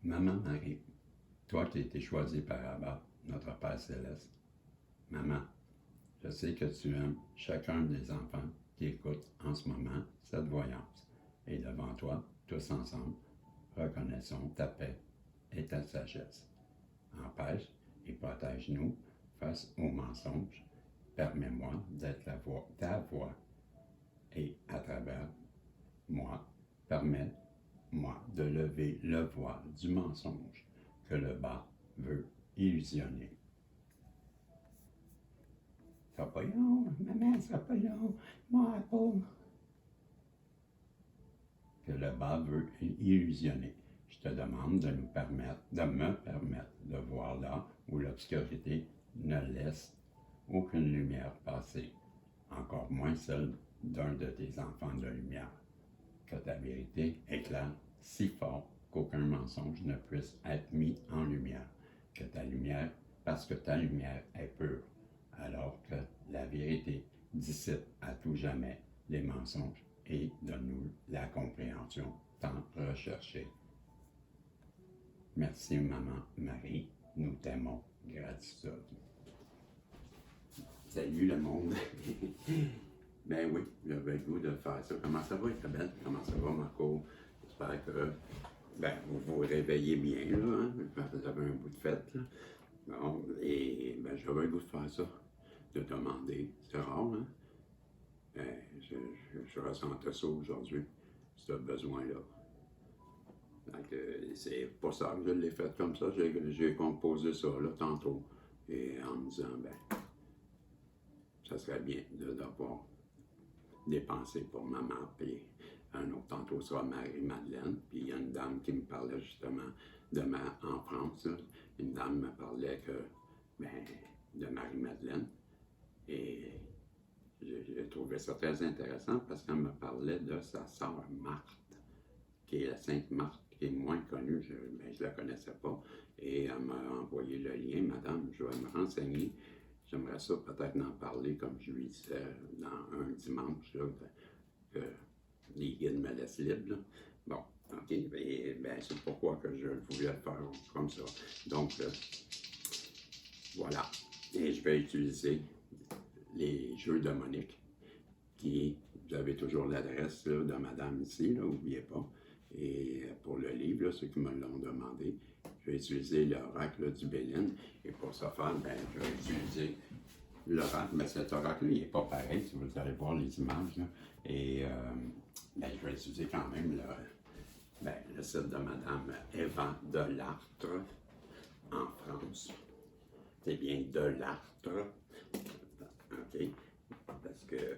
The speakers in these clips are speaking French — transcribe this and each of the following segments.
Maman Marie, toi qui as été choisie par Abba, notre Père Céleste, maman, je sais que tu aimes chacun des enfants qui écoutent en ce moment cette voyance. Et devant toi, tous ensemble, reconnaissons ta paix et ta sagesse. Empêche et protège-nous face aux mensonges. Permets-moi d'être ta voix et à travers moi, permets-moi de lever le voile du mensonge que le bas veut illusionner. Ça sera pas long, maman, ça sera pas long, moi, Apple. Que le bas veut illusionner. Je te demande de me permettre de voir là où l'obscurité ne laisse aucune lumière passer, encore moins celle d'un de tes enfants de lumière. Que ta vérité éclaire si fort qu'aucun mensonge ne puisse être mis en lumière. Que ta lumière, parce que ta lumière est pure, alors que la vérité dissipe à tout jamais les mensonges et donne-nous la compréhension tant recherchée. Merci, Maman Marie. Nous t'aimons. Gratitude. Salut le monde. Ben oui, j'avais le goût de faire ça. Comment ça va, Isabelle? Comment ça va, Marco? J'espère que vous vous réveillez bien, là, hein? Vous avez un bout de fête, là. Bon, et j'avais le goût de faire ça, de demander. C'est rare, hein? Je ressentais ça aujourd'hui, ce besoin-là. Donc, c'est pour ça que je l'ai fait comme ça. J'ai composé ça, là, tantôt. Et en me disant, ça serait bien d'avoir dépenser pour maman, puis un autre tantôt sera Marie-Madeleine, puis il y a une dame qui me parlait justement en France, là. Une dame me parlait de Marie-Madeleine, et j'ai trouvé ça très intéressant parce qu'elle me parlait de sa sœur Marthe, qui est la Sainte Marthe, qui est moins connue, je ne la connaissais pas, et elle m'a envoyé le lien, madame, je vais me renseigner. J'aimerais ça peut-être en parler, comme je lui disais, dans un dimanche, là, que les guides me laissent libre. Là. Bon, ok, c'est pourquoi que je voulais le faire comme ça. Donc, voilà. Et je vais utiliser les jeux de Monique, qui, vous avez toujours l'adresse de madame ici, n'oubliez pas. Et pour le livre, là, ceux qui me l'ont demandé, je vais utiliser l'oracle du Béline. Et pour ça faire, je vais utiliser l'oracle. Mais cet oracle-là, il n'est pas pareil, si vous allez voir les images. Là. Et je vais utiliser quand même le site de Madame Eva Delartre en France. C'est bien Delartre. OK. Parce que,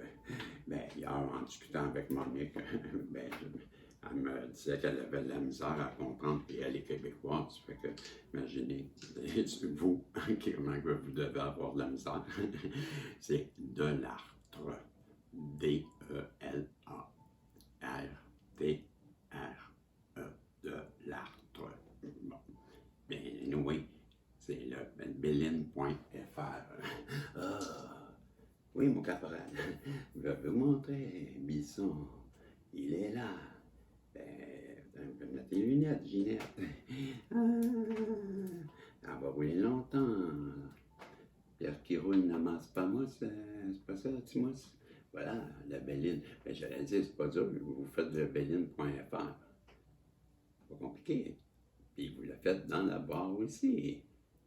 hier, en discutant avec Monique, elle me disait qu'elle avait de la misère à comprendre, puis elle est québécoise. Fait que, imaginez, vous, comment vous devez avoir de la misère. C'est Delartre. D-E-L-A-R-T-R-E. Delartre. Bon. Oui, c'est le béline.fr. Oui, mon caporal, je vais vous montrer Bisson. Il est là. Mettre tes lunettes, Ginette. Elle va rouler longtemps. Pierre qui roule n'amasse pas mousse, c'est pas ça, tu mousses? Voilà, la béline. J'allais dire, c'est pas dur, vous faites le béline.fr. Pas compliqué. Puis vous le faites dans la barre aussi.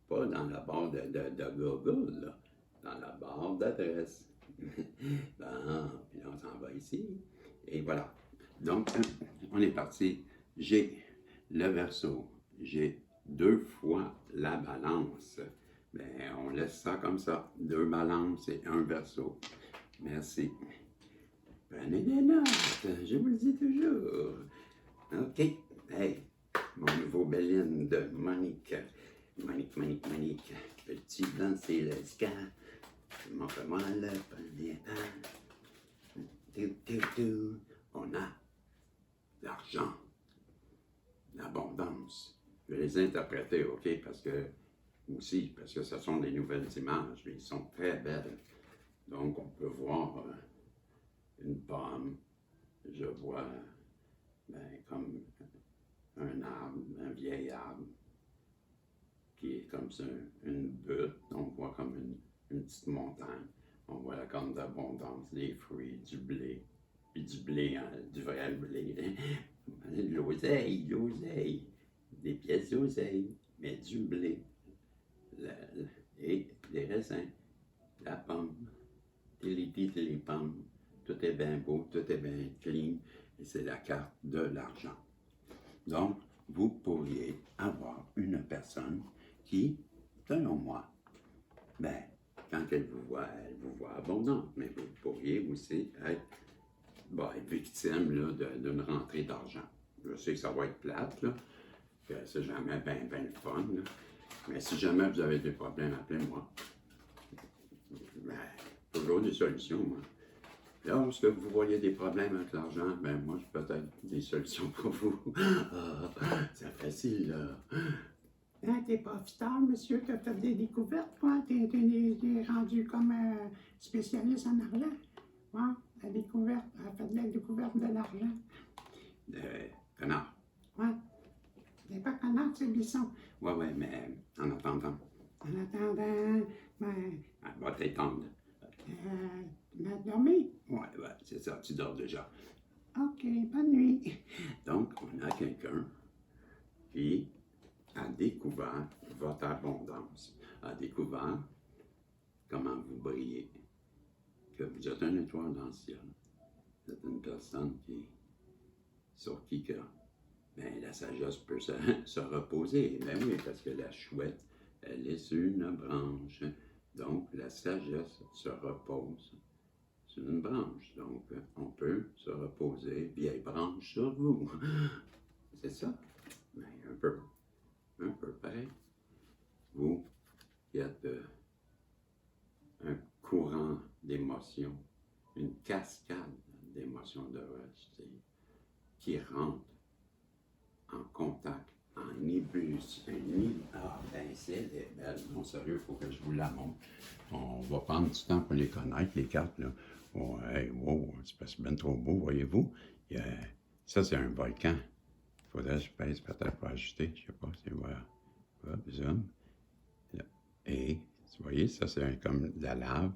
Pas dans la barre de Google, là. Dans la barre d'adresse. Bon, puis là, on s'en va ici. Et voilà. Donc, on est parti. J'ai le Verseau. J'ai 2 fois la balance. On laisse ça comme ça. 2 balances et 1 Verseau. Merci. Prenez des notes. Je vous le dis toujours. OK. Hey, mon nouveau Béline de Monique. Monique. Petit blanc, c'est le ska. Montre-moi le premier temps. On a l'argent, l'abondance. Je vais les interpréter, OK? Parce que ce sont des nouvelles images. Ils sont très belles. Donc, on peut voir une pomme. Je vois comme un arbre, un vieil arbre qui est comme ça, une butte. On voit comme une petite montagne. On voit la corne d'abondance, les fruits, du blé, puis du blé, hein, du vrai blé. L'oseille, des pièces d'oseille, mais du blé, et des raisins, la pomme, les pommes. Tout est bien beau, tout est bien clean, et c'est la carte de l'argent. Donc, vous pourriez avoir une personne qui, selon moi, ben, quand elle vous voit abondante, mais vous pourriez aussi être, être victime d'une rentrée d'argent. Je sais que ça va être plate, là, que c'est jamais bien le fun, là. Mais si jamais vous avez des problèmes, appelez-moi. Ben, toujours des solutions, moi. Lorsque vous voyez des problèmes avec l'argent, ben moi, j'ai peut-être des solutions pour vous. Ah, c'est facile, là. Hein, t'es profiteur, monsieur, t'as fait des découvertes, toi. T'es rendu comme spécialiste en argent. Ouais, la découverte, elle a fait de la découverte de l'argent. Connard. Ouais. C'est pas connard, c'est Bisson. Ouais, mais en attendant. En attendant, ben... Elle va t'étendre. Dormir? Ouais, c'est ça, tu dors déjà. OK, bonne nuit. Donc, on a quelqu'un qui a découvert votre abondance, a découvert comment vous brillez, que vous êtes une étoile dans le ciel. Vous êtes une personne sur qui que, la sagesse peut se reposer. Ben oui, parce que la chouette, elle est sur une branche. Donc, la sagesse se repose sur une branche. Donc, on peut se reposer, vieille branche sur vous. C'est ça? Ben, un peu pareil. Vous qui êtes un courant d'émotions, une cascade d'émotions de qui rentre en contact, en ébullition. Ah, ben, c'est des belles. Non, sérieux, il faut que je vous la montre. On va prendre du temps pour les connaître, les cartes, là. Oh, hey, wow, c'est bien trop beau, voyez-vous. Ça, c'est un volcan. Il faudrait que je pèse peut-être pour ajuster, je sais pas, c'est voilà. Hop, zoom. Là. Et, vous voyez, ça, c'est comme de la lave.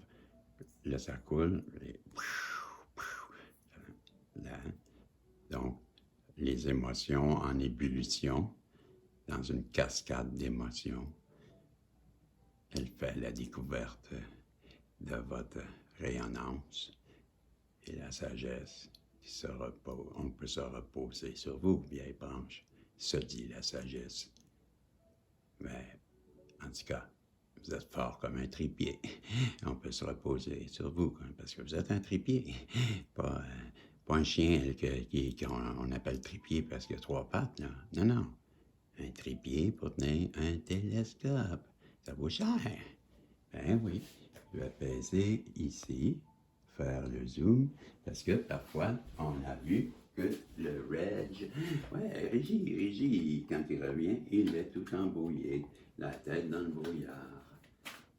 Là, ça coule. Là. Donc, les émotions en ébullition, dans une cascade d'émotions. Elle fait la découverte de votre rayonnance et la sagesse qui se repose. On peut se reposer sur vous, vieille branche, se dit la sagesse. Mais, en tout cas, vous êtes fort comme un trépied. On peut se reposer sur vous, parce que vous êtes un trépied. Pas un chien qu'on appelle trépied parce qu'il a 3 pattes, là. Non. Un trépied pour tenir un télescope. Ça vaut cher. Ben oui. Je vais peser ici, faire le zoom, parce que parfois, on a vu que le Reg, Régie, quand il revient, il est tout embrouillé, la tête dans le brouillard.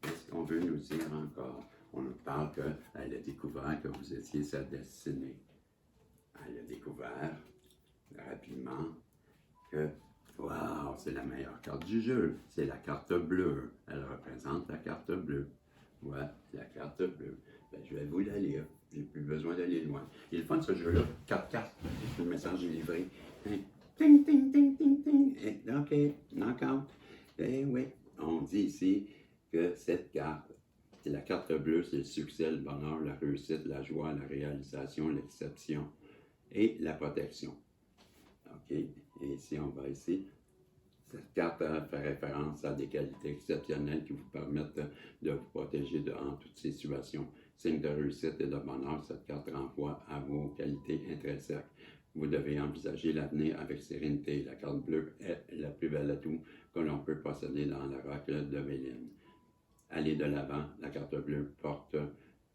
Qu'est-ce qu'on veut nous dire encore? On nous parle qu'elle a découvert que vous étiez sa destinée. Elle a découvert rapidement que, wow, c'est la meilleure carte du jeu. C'est la carte bleue. Elle représente la carte bleue. Ouais, la carte bleue. Ben, je vais vous la lire. J'ai plus besoin d'aller loin. Il est le fun ce jeu-là. 4 cartes. Le message est livré. Ting, ting, ting, ting, ting. Et, OK, knockout. Eh oui, on dit ici que cette carte, c'est la carte bleue, c'est le succès, le bonheur, la réussite, la joie, la réalisation, l'exception et la protection. OK, et ici, on va ici. Cette carte fait référence à des qualités exceptionnelles qui vous permettent de vous protéger en toutes situations. Signe de réussite et de bonheur, cette carte renvoie à vos qualités intrinsèques. Vous devez envisager l'avenir avec sérénité. La carte bleue est la plus belle atout que l'on peut posséder dans l'oracle de Véline. Allez de l'avant, la carte bleue porte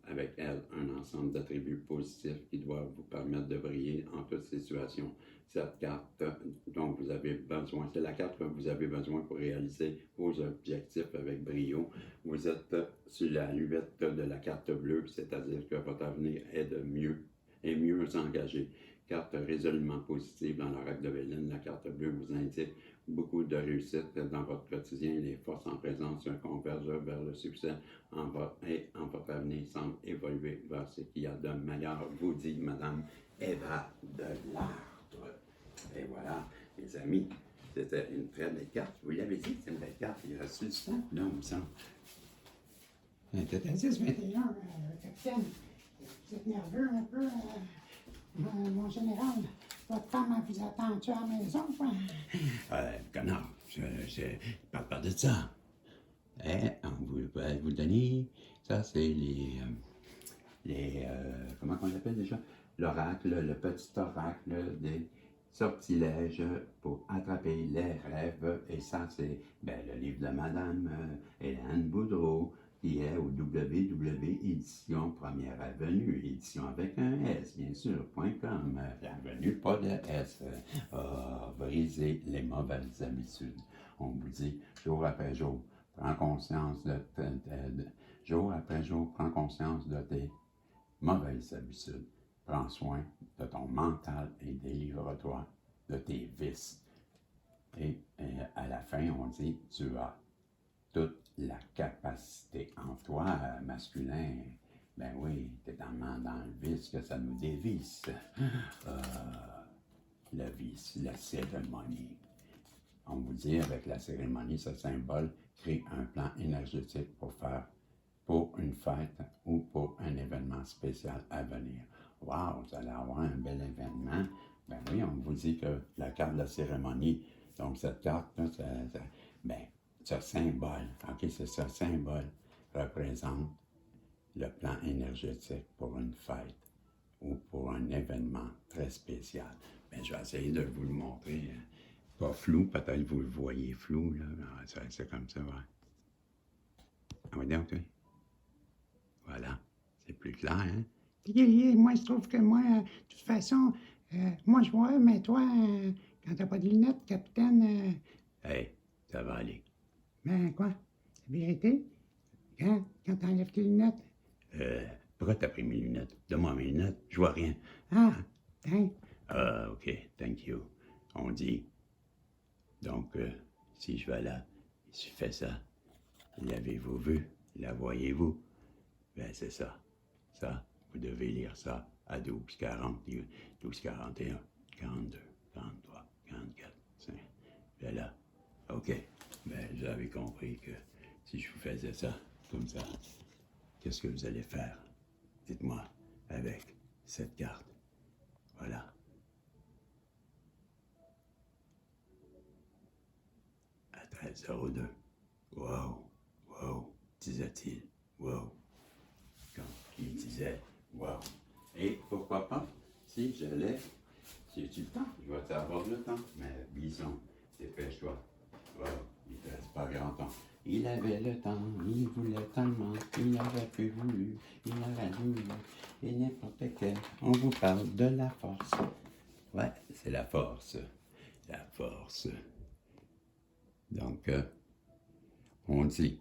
avec elle un ensemble d'attributs positifs qui doivent vous permettre de briller en toutes situations. Cette carte dont vous avez besoin, c'est la carte que vous avez besoin pour réaliser vos objectifs avec brio. Vous êtes sur la 8 de la carte bleue, c'est-à-dire que votre avenir est mieux engagé. Carte résolument positive dans l'oracle de Véline, la carte carte bleue vous indique beaucoup de réussite dans votre quotidien. Les forces en présence convergent vers le succès en votre avenir semble évoluer vers ce qu'il y a de meilleur, vous dit Madame Eva Delartre. Et voilà, mes amis, c'était une très belle carte. Vous l'avez dit, c'est une belle carte. Il reste du temps, là, on me semble. C'était 10-21, capitaine. Vous êtes nerveux un peu, mon général. Votre femme, elle vous attend-tu à la maison, quoi? Connard, je parle pas de ça. On va vous donner, ça c'est comment on appelle déjà? L'oracle, le petit oracle des sortilèges pour attraper les rêves. Et ça, c'est le livre de Madame Hélène Boudreau, qui est au www édition Première Avenue, édition avec un S, bien sûr, .com, Avenue, pas de S, briser les mauvaises habitudes. On vous dit, jour après jour, prends conscience jour après jour, prends conscience de tes mauvaises habitudes. Prends soin de ton mental et délivre-toi de tes vices. Et à la fin, on dit, tu as toute la capacité en toi, masculin. Ben oui, t'es tellement dans le vice que ça nous dévisse. Le vice, la cérémonie. On vous dit, avec la cérémonie, ce symbole crée un plan énergétique pour une fête ou pour un événement spécial à venir. Wow, vous allez avoir un bel événement. Ben oui, on vous dit que la carte de la cérémonie, donc cette carte-là, ce symbole, ok, c'est ce symbole représente le plan énergétique pour une fête ou pour un événement très spécial. Ben, je vais essayer de vous le montrer. Pas flou, peut-être vous le voyez flou, là. C'est comme ça, ouais. Ah oui, donc, oui. Voilà, c'est plus clair, hein? Moi, je trouve que moi, de toute façon, moi, je vois, mais toi, quand t'as pas de lunettes, capitaine... Hey, ça va aller. Ben, quoi? La vérité? Quand t'enlèves tes lunettes? Pourquoi t'as pris mes lunettes? Donne-moi mes lunettes, je vois rien. Ah, tiens. OK, thank you. On dit, donc, si je vais là, si je fais ça, l'avez-vous vu? La voyez-vous? Ben, c'est ça. Ça, vous devez lire ça à 12, 40, 12, 41, 42, 43, 44, 5. Ben là, OK. Ben, j'avais compris que si je vous faisais ça, comme ça, qu'est-ce que vous allez faire? Dites-moi, avec cette carte. Voilà. À 13h02. Wow, wow, disait-il. Wow. Quand il disait wow. Et pourquoi pas, si j'allais, si tu le temps, je vais t'avoir le temps, mais Bison, dépêche-toi. Wow, il ne reste pas grand temps. Il avait le temps, il voulait tellement, il aurait pu voulu, il aurait voulu, et n'importe quel. On vous parle de la force. Ouais, c'est la force. La force. Donc, on dit,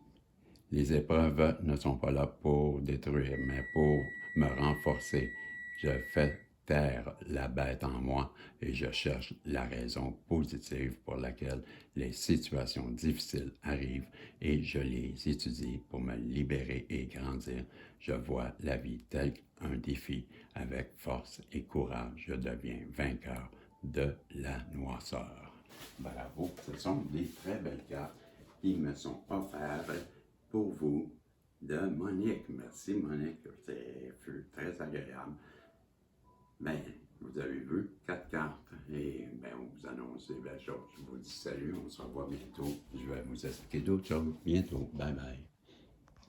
les épreuves ne sont pas là pour détruire, mais pour me renforcer. Je fais taire la bête en moi et je cherche la raison positive pour laquelle les situations difficiles arrivent et je les étudie pour me libérer et grandir. Je vois la vie tel qu'un défi avec force et courage. Je deviens vainqueur de la noirceur. Bravo, ce sont des très belles cartes qui me sont offertes pour vous de Monique. Merci Monique, c'est très agréable. Ben, vous avez vu 4 cartes et ben, on vous annonce des belles choses. Je vous dis salut, on se revoit bientôt. Je vais vous expliquer d'autres choses bientôt. Bye bye.